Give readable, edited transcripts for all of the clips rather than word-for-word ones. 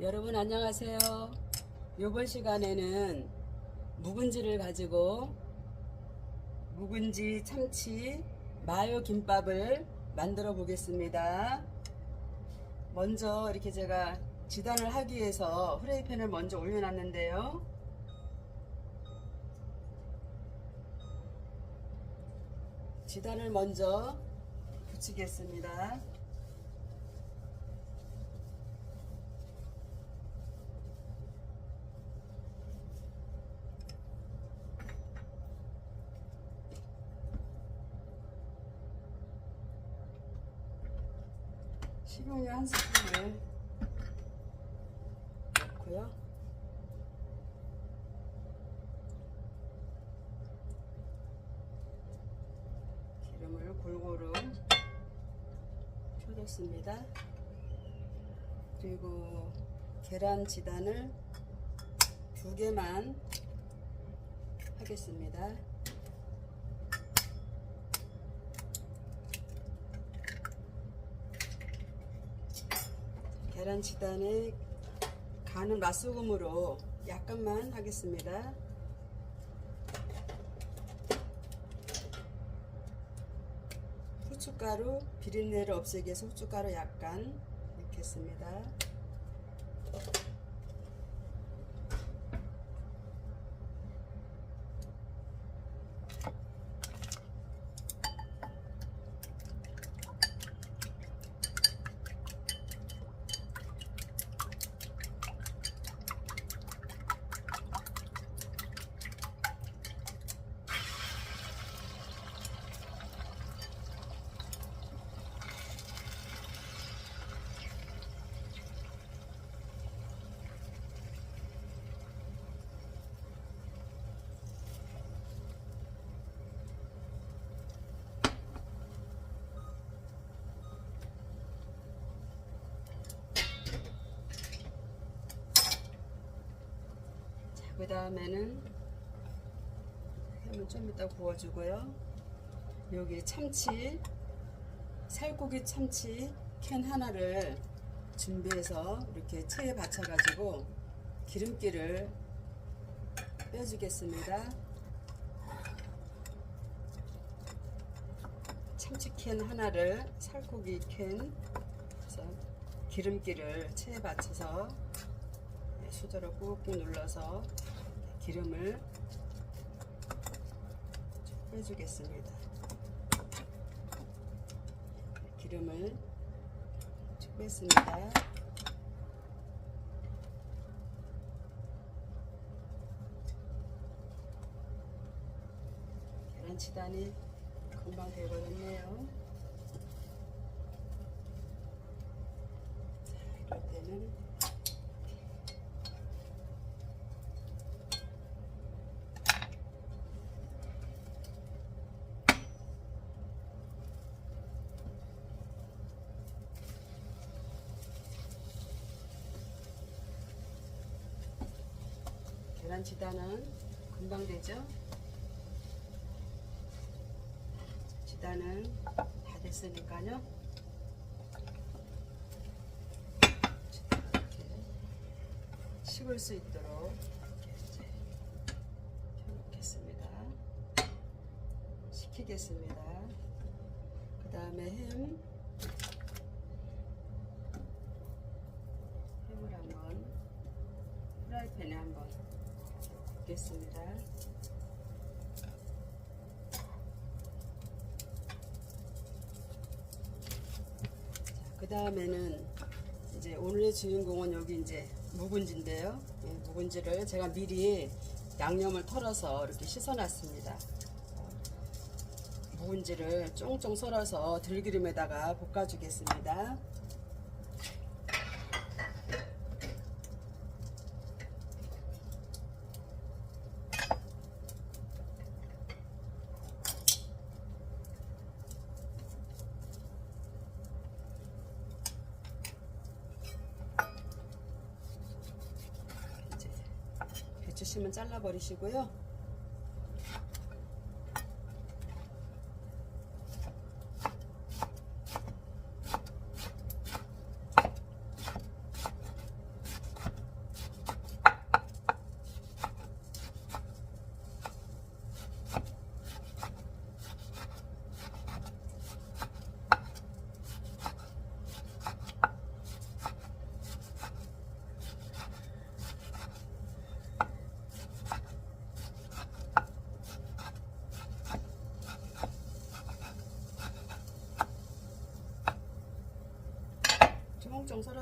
여러분 안녕하세요. 이번 시간에는 묵은지를 가지고 묵은지 참치 마요 김밥을 만들어 보겠습니다. 먼저 이렇게 제가 지단을 하기 위해서 프라이팬을 먼저 올려놨는데요. 지단을 먼저 붙이겠습니다. 식용유 한 스푼을 넣고요. 기름을 골고루 펴줬습니다. 그리고 계란 지단을 2개만 하겠습니다. 계란 지단에 간은 맛소금으로 약간만 하겠습니다. 후춧가루, 비린내를 없애기 위해서 후춧가루 약간 넣겠습니다. 그 다음에는 햄은 좀 이따 구워주고요. 여기 참치, 살코기 참치 캔 하나를 준비해서 이렇게 체에 받쳐가지고 기름기를 빼주겠습니다. 참치 캔 하나를 살코기 캔 기름기를 체에 받쳐서 수저로 꾹꾹 눌러서 기름을 빼주겠습니다. 기름을 쭉 뺐습니다. 계란 치단이 금방 되거든요. 자, 이럴 때는 계란 지단은 금방 되죠? 지단은 다 됐으니까요. 이렇게 식을 수 있도록 이렇게 펴놓겠습니다. 식히겠습니다. 그 다음에 햄을 한번 프라이팬에 한번 겠습니다. 그 다음에는 이제 오늘의 주인공은 여기 이제 묵은지인데요. 묵은지를 제가 미리 양념을 털어서 이렇게 씻어놨습니다. 묵은지를 쫑쫑 썰어서 들기름에다가 볶아주겠습니다. 배추심은 잘라버리시고요.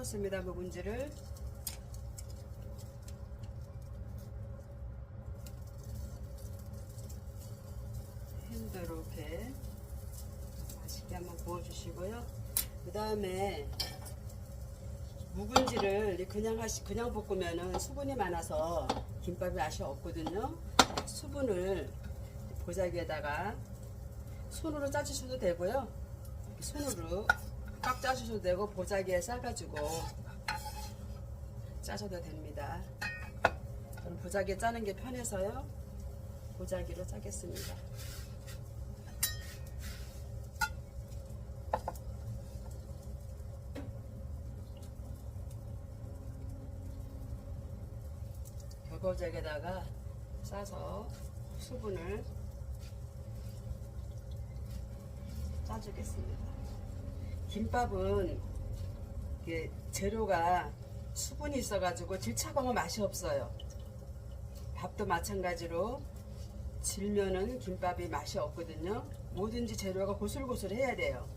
풀었습니다. 묵은지를. 햄도 이렇게 맛있게 한번 구워주시고요. 그 다음에 묵은지를 그냥 볶으면은 수분이 많아서 김밥이 맛이 없거든요. 수분을 보자기에다가 손으로 짜주셔도 되고요. 손으로 꽉 짜주셔도 되고 보자기에 싸가지고 짜셔도 됩니다. 저는 보자기에 짜는 게 편해서요. 보자기로 짜겠습니다. 벽보자기에다가 싸서 수분을 짜주겠습니다. 김밥은 이게 재료가 수분이 있어가지고 질차가면 맛이 없어요. 밥도 마찬가지로 질면은 김밥이 맛이 없거든요. 뭐든지 재료가 고슬고슬해야 돼요.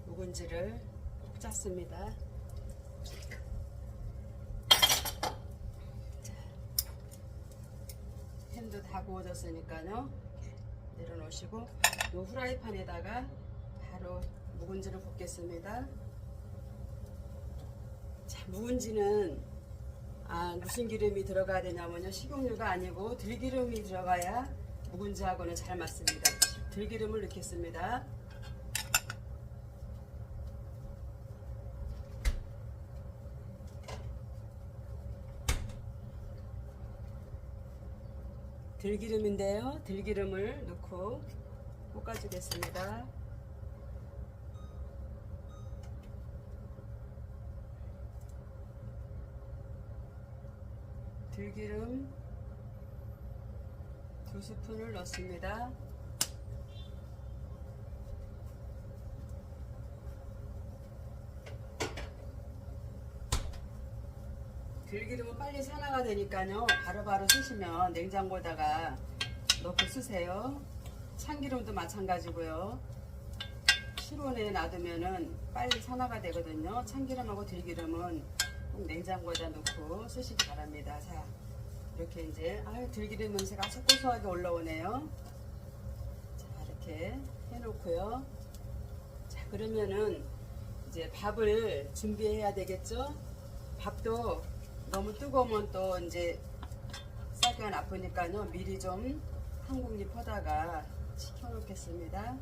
묵은지를 푹 짰습니다. 햄도 다 구워졌으니까요. 내려놓으시고 이 후라이팬에다가 바로 묵은지를 볶겠습니다. 자, 묵은지는 무슨 기름이 들어가야 되냐면요. 식용유가 아니고 들기름이 들어가야 묵은지하고는 잘 맞습니다. 들기름을 넣겠습니다. 들기름인데요. 들기름을 넣고 볶아주겠습니다. 들기름 2스푼을 넣습니다. 들기름은 빨리 산화가 되니까요. 바로바로 쓰시면 냉장고에다가 넣고 쓰세요. 참기름도 마찬가지고요. 실온에 놔두면은 빨리 산화가 되거든요. 참기름하고 들기름은 꼭 냉장고에다 넣고 쓰시기 바랍니다. 자, 이렇게 이제 들기름 냄새가 아주 고소하게 올라오네요. 자, 이렇게 해놓고요. 자, 그러면은 이제 밥을 준비해야 되겠죠? 밥도 너무 뜨거우면 또 이제 싸기가 나쁘니까요. 미리 좀 한 공기 퍼다가 식혀 놓겠습니다.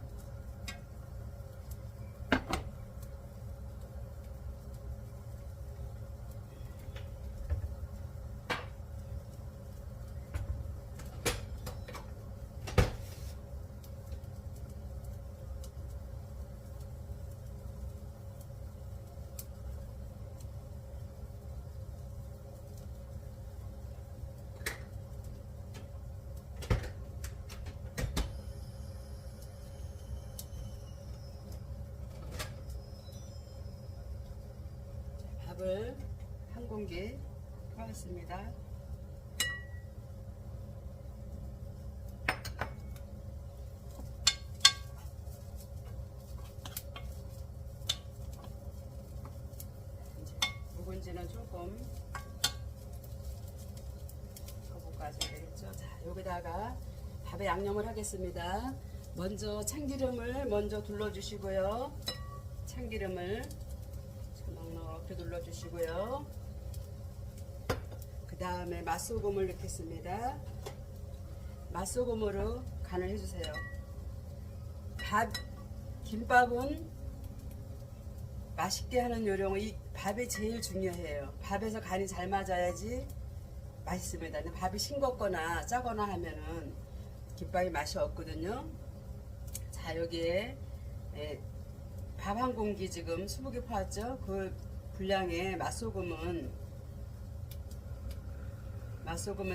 밥을 한 공기 퍼왔습니다. 묵은지는 조금 더 볶아줘야 되겠죠. 자, 여기다가 밥에 양념을 하겠습니다. 먼저 참기름을 먼저 둘러주시고요. 참기름을 넉넉히 눌러주시고요. 그 다음에 맛소금을 넣겠습니다. 맛소금으로 간을 해주세요. 김밥은 맛있게 하는 요령은 이 밥이 제일 중요해요. 밥에서 간이 잘 맞아야지 맛있습니다. 근데 밥이 싱겁거나 짜거나 하면은 김밥이 맛이 없거든요. 자, 여기에 밥 한 공기 지금 20개 퍼왔죠? 그 분량의 맛소금은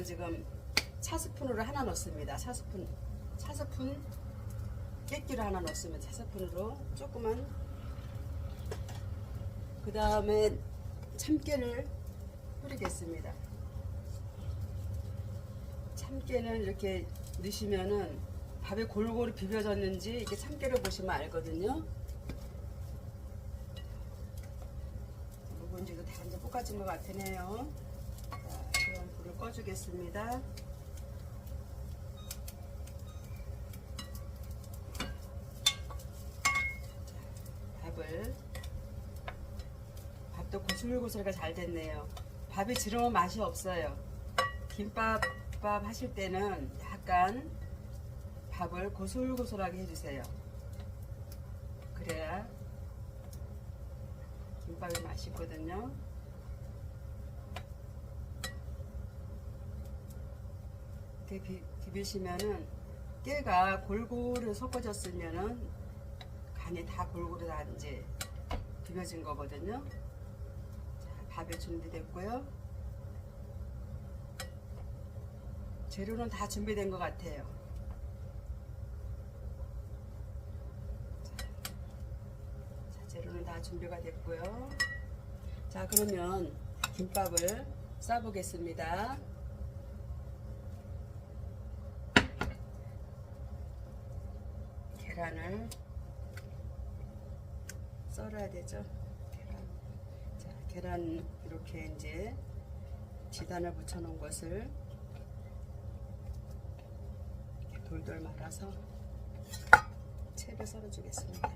지금 차스푼으로 하나 넣습니다. 차스푼 깨끼로 하나 넣습니다. 차스푼으로 조그만. 그 다음에 참깨를 뿌리겠습니다. 참깨는 이렇게 넣으시면은 밥에 골고루 비벼졌는지 이렇게 참깨를 보시면 알거든요. 묵은지도 다 이제 볶아진 것 같으네요. 자, 그럼 불을 꺼주겠습니다. 자, 밥도 고슬고슬하게 잘 됐네요. 밥이 지르면 맛이 없어요. 김밥 하실 때는 약간 밥을 고슬고슬하게 해주세요. 그래야 김밥이 맛있거든요. 이렇게 비비시면은 깨가 골고루 섞어졌으면은 간이 다 골고루 다 이제 비벼진 거거든요. 자, 밥이 준비됐고요. 재료는 다 준비된 것 같아요. 자, 재료는 다 준비가 됐고요. 자, 그러면 김밥을 싸보겠습니다. 계란을 썰어야 되죠. 자, 계란 이렇게 이제 지단을 붙여 놓은 것을 돌돌 말아서 채를 썰어 주겠습니다.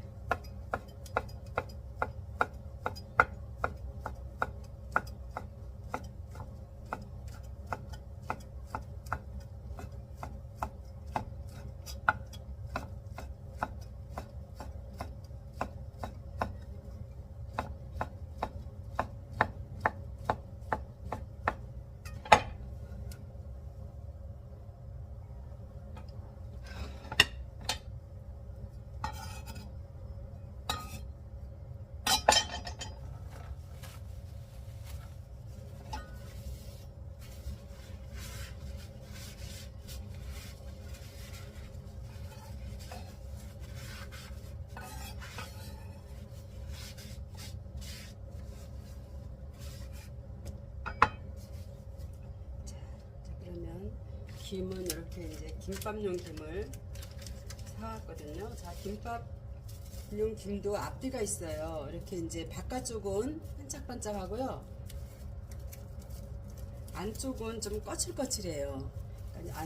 김은 이렇게 이제 김밥용 김을 사왔거든요. 자, 김밥용 김도 앞뒤가 있어요. 이렇게 이제 바깥쪽은 반짝반짝하고요. 안쪽은 좀 거칠거칠해요. 그러니까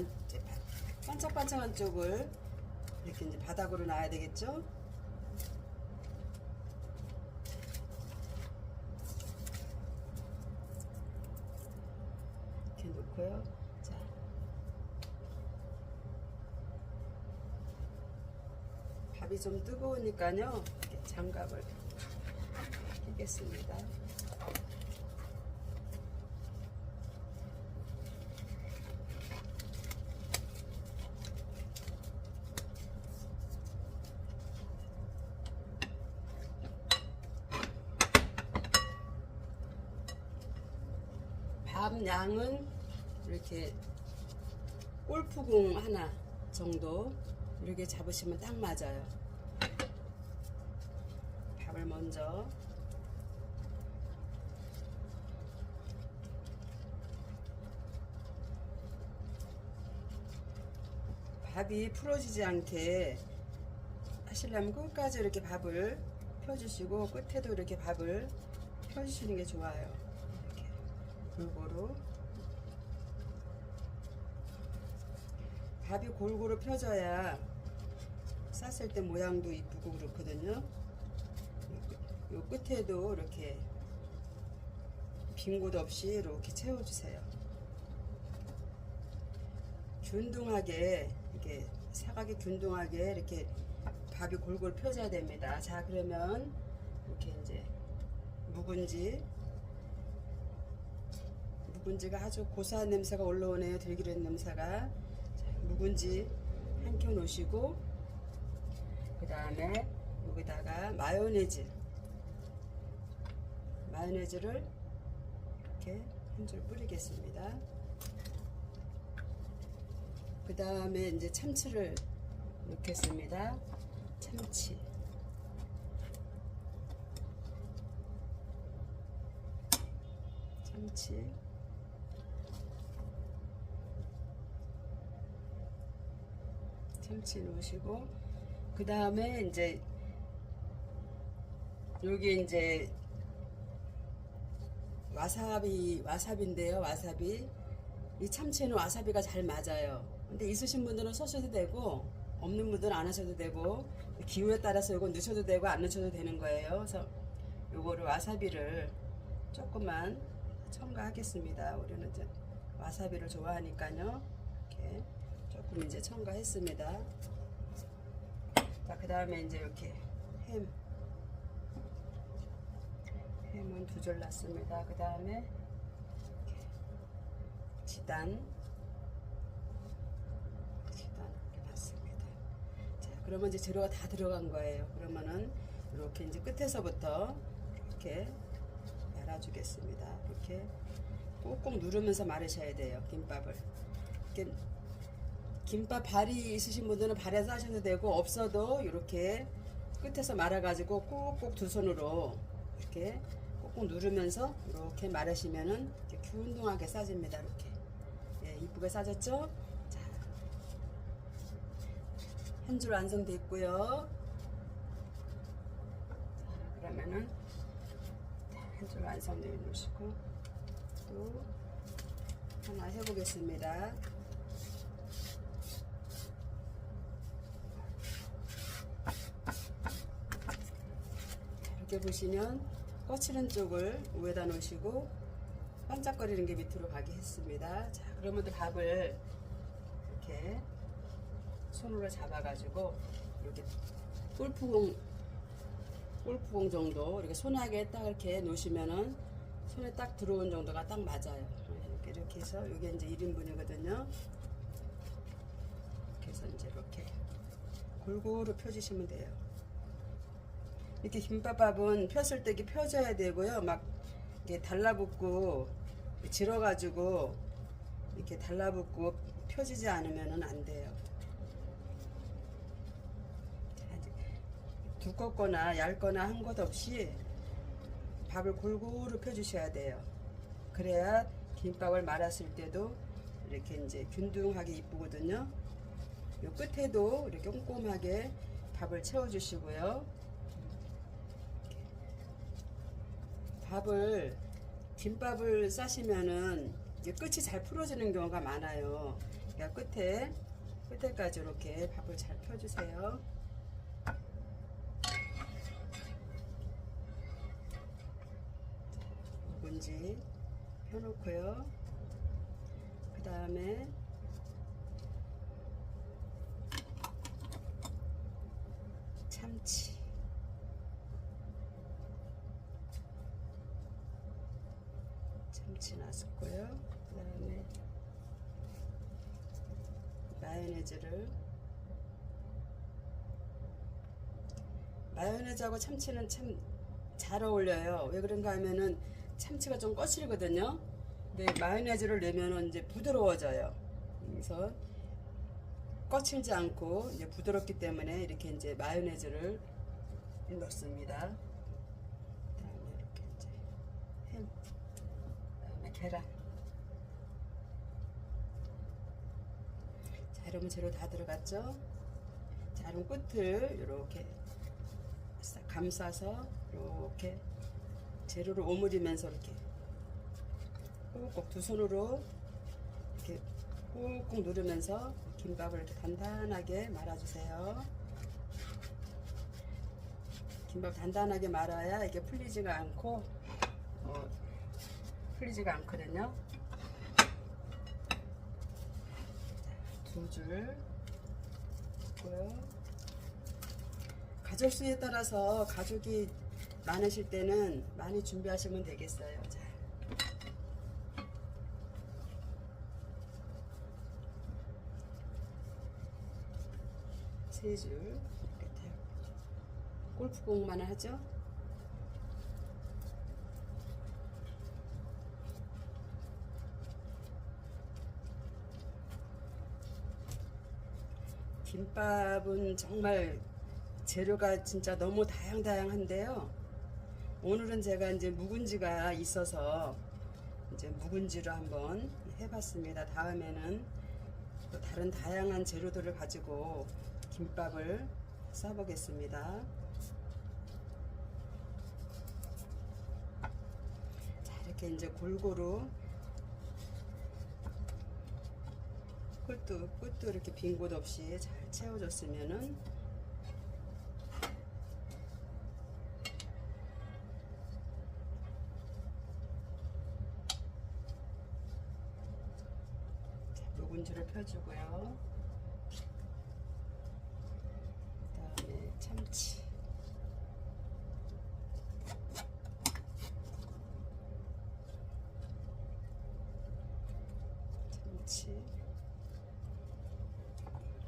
반짝반짝한 쪽을 이렇게 이제 바닥으로 놔야 되겠죠. 이렇게 놓고요. 밥이 좀 뜨거우니까요. 이렇게 장갑을 끼겠습니다. 밥 양은 이렇게 골프공 하나 정도 이렇게 잡으시면 딱 맞아요. 밥을 먼저 밥이 풀어지지 않게 하시려면 끝까지 이렇게 밥을 펴주시고 끝에도 이렇게 밥을 펴주시는 게 좋아요. 이렇게 골고루 밥이 골고루 펴져야 쌌을 때 모양도 이쁘고 그렇거든요. 요 끝에도 이렇게 빈 곳 없이 이렇게 채워주세요. 균등하게 이렇게 사각이 균등하게 이렇게 밥이 골고루 펴져야 됩니다. 자, 그러면 이렇게 이제 묵은지가 아주 고소한 냄새가 올라오네요. 들기름 냄새가. 자, 묵은지 한 켜 놓으시고 그 다음에 여기다가 마요네즈를 이렇게 한 줄 뿌리겠습니다. 그 다음에 이제 참치를 넣겠습니다. 참치. 참치 넣으시고, 그 다음에 이제 여기 이제 와사비인데요. 와사비. 이 참치는 와사비가 잘 맞아요. 근데 있으신 분들은 써셔도 되고, 없는 분들은 안 하셔도 되고, 기호에 따라서 이거 넣으셔도 되고 안 넣으셔도 되는 거예요. 그래서 요거를 와사비를 조금만 첨가하겠습니다. 우리는 이제 와사비를 좋아하니까요. 이렇게 조금 이제 첨가했습니다. 자, 그 다음에 이제 이렇게 햄은 2줄 놨습니다. 그 다음에 지단 이렇게 놨습니다. 자, 그러면 이제 재료가 다 들어간 거예요. 그러면은 이렇게 이제 끝에서부터 이렇게 말아주겠습니다. 이렇게 꾹꾹 누르면서 말으셔야 돼요. 김밥을. 이렇게 김밥 발이 있으신 분들은 발에서 하셔도 되고, 없어도 이렇게 끝에서 말아가지고 꾹꾹 2손으로 이렇게 꾹꾹 누르면서 이렇게 말으시면은 이렇게 균등하게 싸집니다. 이렇게. 예, 이쁘게 싸졌죠? 자, 한 줄 완성됐고요. 자, 그러면은 한 줄 완성되어 놓으시고 또 하나 해보겠습니다. 이렇게 보시면 꺼치는 쪽을 위에다 놓으시고 반짝거리는 게 밑으로 가게 했습니다. 자, 그러면 또 밥을 이렇게 손으로 잡아가지고 이렇게 골프공 정도 이렇게 손하게 딱 이렇게 놓으시면은 손에 딱 들어온 정도가 딱 맞아요. 이렇게 해서 이게 이제 1인분이거든요. 그래서 이제 이렇게 골고루 펴주시면 돼요. 이렇게 김밥밥은 폈을 때 이렇게 펴줘야 되고요. 막 이렇게 달라붙고 질어가지고 이렇게 달라붙고 펴지지 않으면은 안 돼요. 두껍거나 얇거나 한 것 없이 밥을 골고루 펴주셔야 돼요. 그래야 김밥을 말았을 때도 이렇게 이제 균등하게 이쁘거든요. 요 끝에도 이렇게 꼼꼼하게 밥을 채워주시고요. 김밥을 싸시면은 끝이 잘 풀어지는 경우가 많아요. 그러니까 끝에까지 이렇게 밥을 잘 펴주세요. 묵은지 펴놓고요. 그 다음에 참치, 놨었고요. 그 다음에 마요네즈하고 참치는 참 잘 어울려요. 왜 그런가 하면은 참치가 좀 거칠거든요. 근데 마요네즈를 넣으면 이제 부드러워져요. 그래서 거칠지 않고 이제 부드럽기 때문에 이렇게 이제 마요네즈를 넣습니다. 그다음에 이렇게 이제 햄, 그다음에 계란. 자, 이러면 재료 다 들어갔죠? 자, 그럼 끝을 이렇게 감싸서 이렇게 재료를 오므리면서 이렇게 꾹꾹 2손으로 이렇게 꾹꾹 누르면서 김밥을 이렇게 단단하게 말아주세요. 김밥 단단하게 말아야 이게 풀리지가 않거든요. 2줄 있고요. 가족 수에 따라서 가족이 많으실 때는 많이 준비하시면 되겠어요. 자. 세 줄 이렇게 골프공만 하죠. 김밥은 정말 재료가 진짜 너무 다양한데요. 오늘은 제가 이제 묵은지가 있어서 이제 묵은지로 한번 해봤습니다. 다음에는 또 다른 다양한 재료들을 가지고 김밥을 싸보겠습니다. 자, 이렇게 이제 골고루 끝도 이렇게 빈 곳 없이 잘 채워줬으면은 묵은지를 펴주고요. 그 다음에 참치,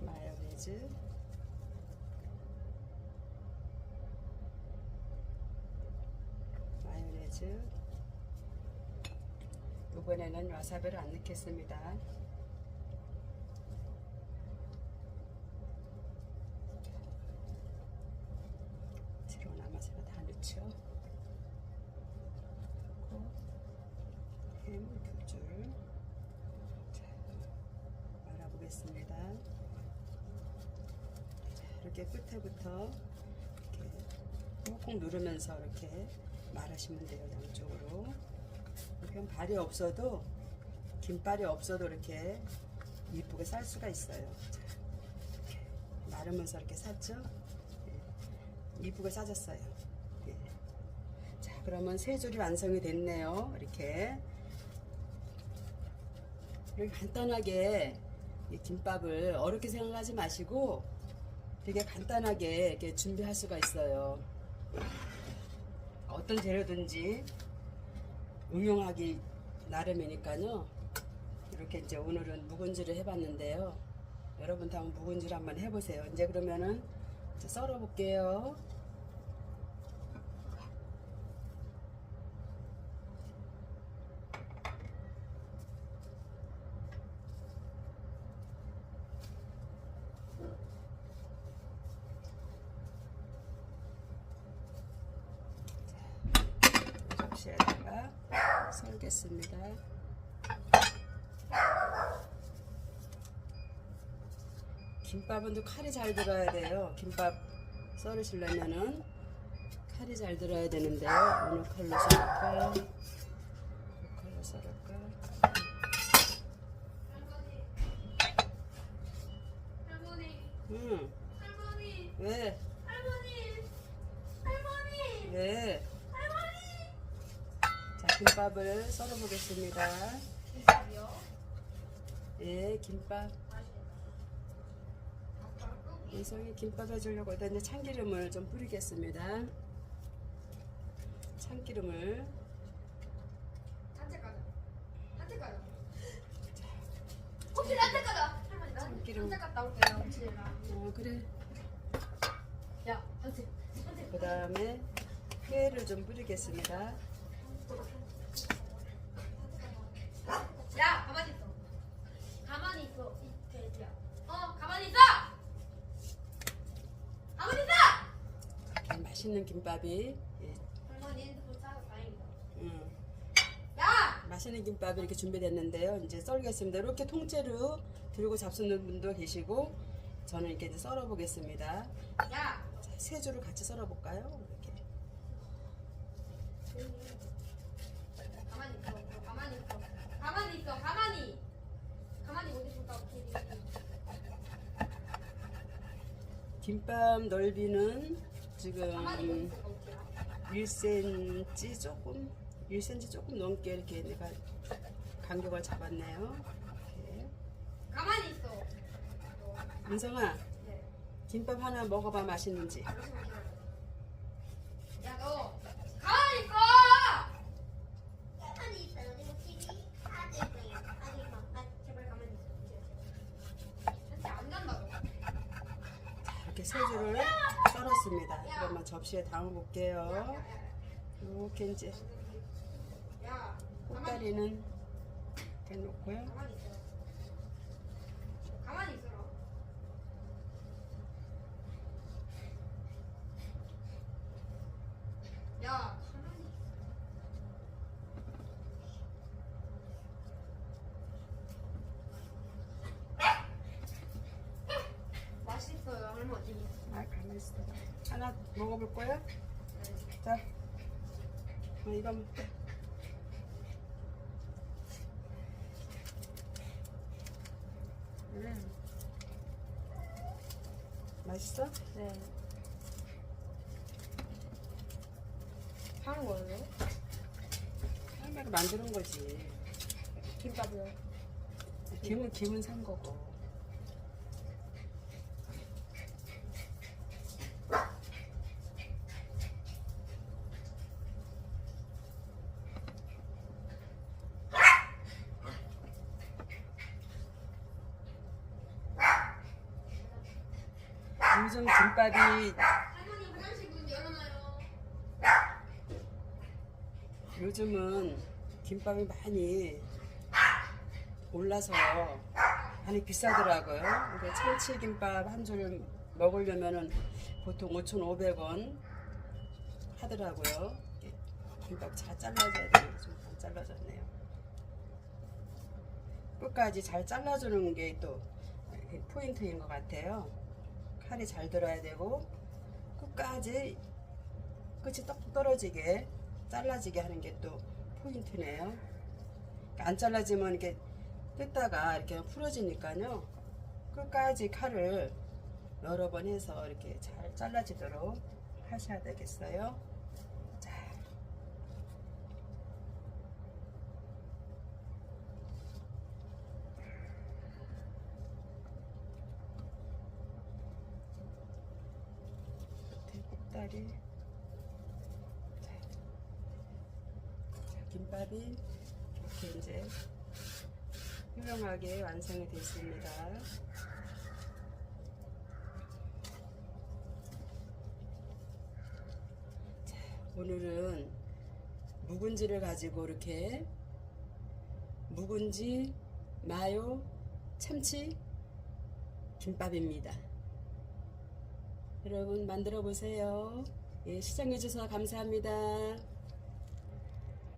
마요네즈, 이번에는 와사비를 안 넣겠습니다. 재료 남아서 다 넣죠. 햄 2줄 말아보겠습니다. 이렇게 끝에부터 이렇게 꾹꾹 누르면서 이렇게 말아주면 돼요. 양쪽으로. 이렇게 발이 없어도, 김발이 없어도 이렇게 이쁘게 쌀 수가 있어요. 자, 이렇게 마르면서 이렇게 쌌죠? 예, 이쁘게 싸졌어요. 예. 자, 그러면 세 줄이 완성이 됐네요. 이렇게 간단하게 이 김밥을 어렵게 생각하지 마시고 되게 간단하게 이렇게 준비할 수가 있어요. 어떤 재료든지 응용하기 나름이니까요. 이렇게 이제 오늘은 묵은지를 해봤는데요. 여러분도 한번 묵은지를 한번 해보세요. 이제 그러면은 이제 썰어 볼게요. 접시에다가 썰겠습니다. 김밥은 또 칼이 잘 들어야 돼요. 김밥 썰으시려면은 칼이 잘 들어야 되는데요. 어느 칼로 썰을까? 이 칼로 썰을까? 할머니, 응. 할머니, 왜? 할머니, 할머니, 왜? 할머니. 자, 김밥을 썰어 보겠습니다. 김밥이요? 예, 김밥. 인성이 김밥 해주려고 해서 이제 참기름을 좀 뿌리겠습니다. 참기름을. 단체 가자. 단체 가자. 혹시 단체 가자. 할머니, 나 참기름. 단체 갔다 올게요. 혹시나. 그래. 야, 단체. 단체. 그 다음에 회를 좀 뿌리겠습니다. 야, 가만히 있어. 가만히 있어. 이 돼지야. 가만히 있어. 가만히 있어. 맛있는 김밥이, 예, 할머니 핸드폰 찾아 다행이다. 야! 맛있는 김밥이 이렇게 준비됐는데요. 이제 썰겠습니다. 이렇게 통째로 들고 잡수는 분도 계시고, 저는 이렇게 이제 썰어 보겠습니다. 야. 자, 세 줄을 같이 썰어 볼까요? 이렇게. 가만히 있어. 가만히 있어. 가만히 있어. 가만히 못 있을까? 김밥 넓이는 가만히 못 지금 있을까? 어떻게? 1cm 조금 넘게 이렇게 내가 간격을 잡았네요. 이렇게. 가만히 있어. 민성아, 네. 김밥 하나 먹어봐. 맛있는지. 야, 너 가만히 있어. 가만히 있어. 내가 TV 하지 거야. 하지 마. 제발 가만히 있어. 진짜 안 간다고. 이렇게 세 줄을 썰었습니다. 그러면 접시에 담아 볼게요. 이렇게 이제 야, 꽃다리는 이렇게 놓고요. 가만히 있어. 가만히 있어라. 야, 가만히 있어. 아, 가만히 있어. 하나 먹어볼 거야? 자, 이거 먹자. 맛있어? 네. 하는 거예요? 할머니가 만드는 거지. 김밥이요. 김은 산 거고. 요즘 김밥이 할머니 화장실 문 열어놔요. 요즘은 김밥이 많이 올라서 많이 비싸더라고요. 근데 참치김밥 한 줄 먹으려면은 보통 5,500원 하더라고요. 김밥 잘 잘라줘야 되는데 좀 안 잘라졌네요. 끝까지 잘 잘라주는 게 또 포인트인 것 같아요. 칼이 잘 들어야 되고 끝까지 끝이 똑 떨어지게 잘라지게 하는 게 또 포인트네요. 안 잘라지면 이렇게 뜯다가 이렇게 풀어지니까요. 끝까지 칼을 여러 번 해서 이렇게 잘 잘라지도록 하셔야 되겠어요. 자, 꼭다리. 자, 김밥이 이렇게 이제 훌륭하게 완성이 됐습니다. 자, 오늘은 묵은지를 가지고 이렇게 묵은지, 마요, 참치 김밥입니다. 여러분 만들어 보세요. 예, 시청해 주셔서 감사합니다.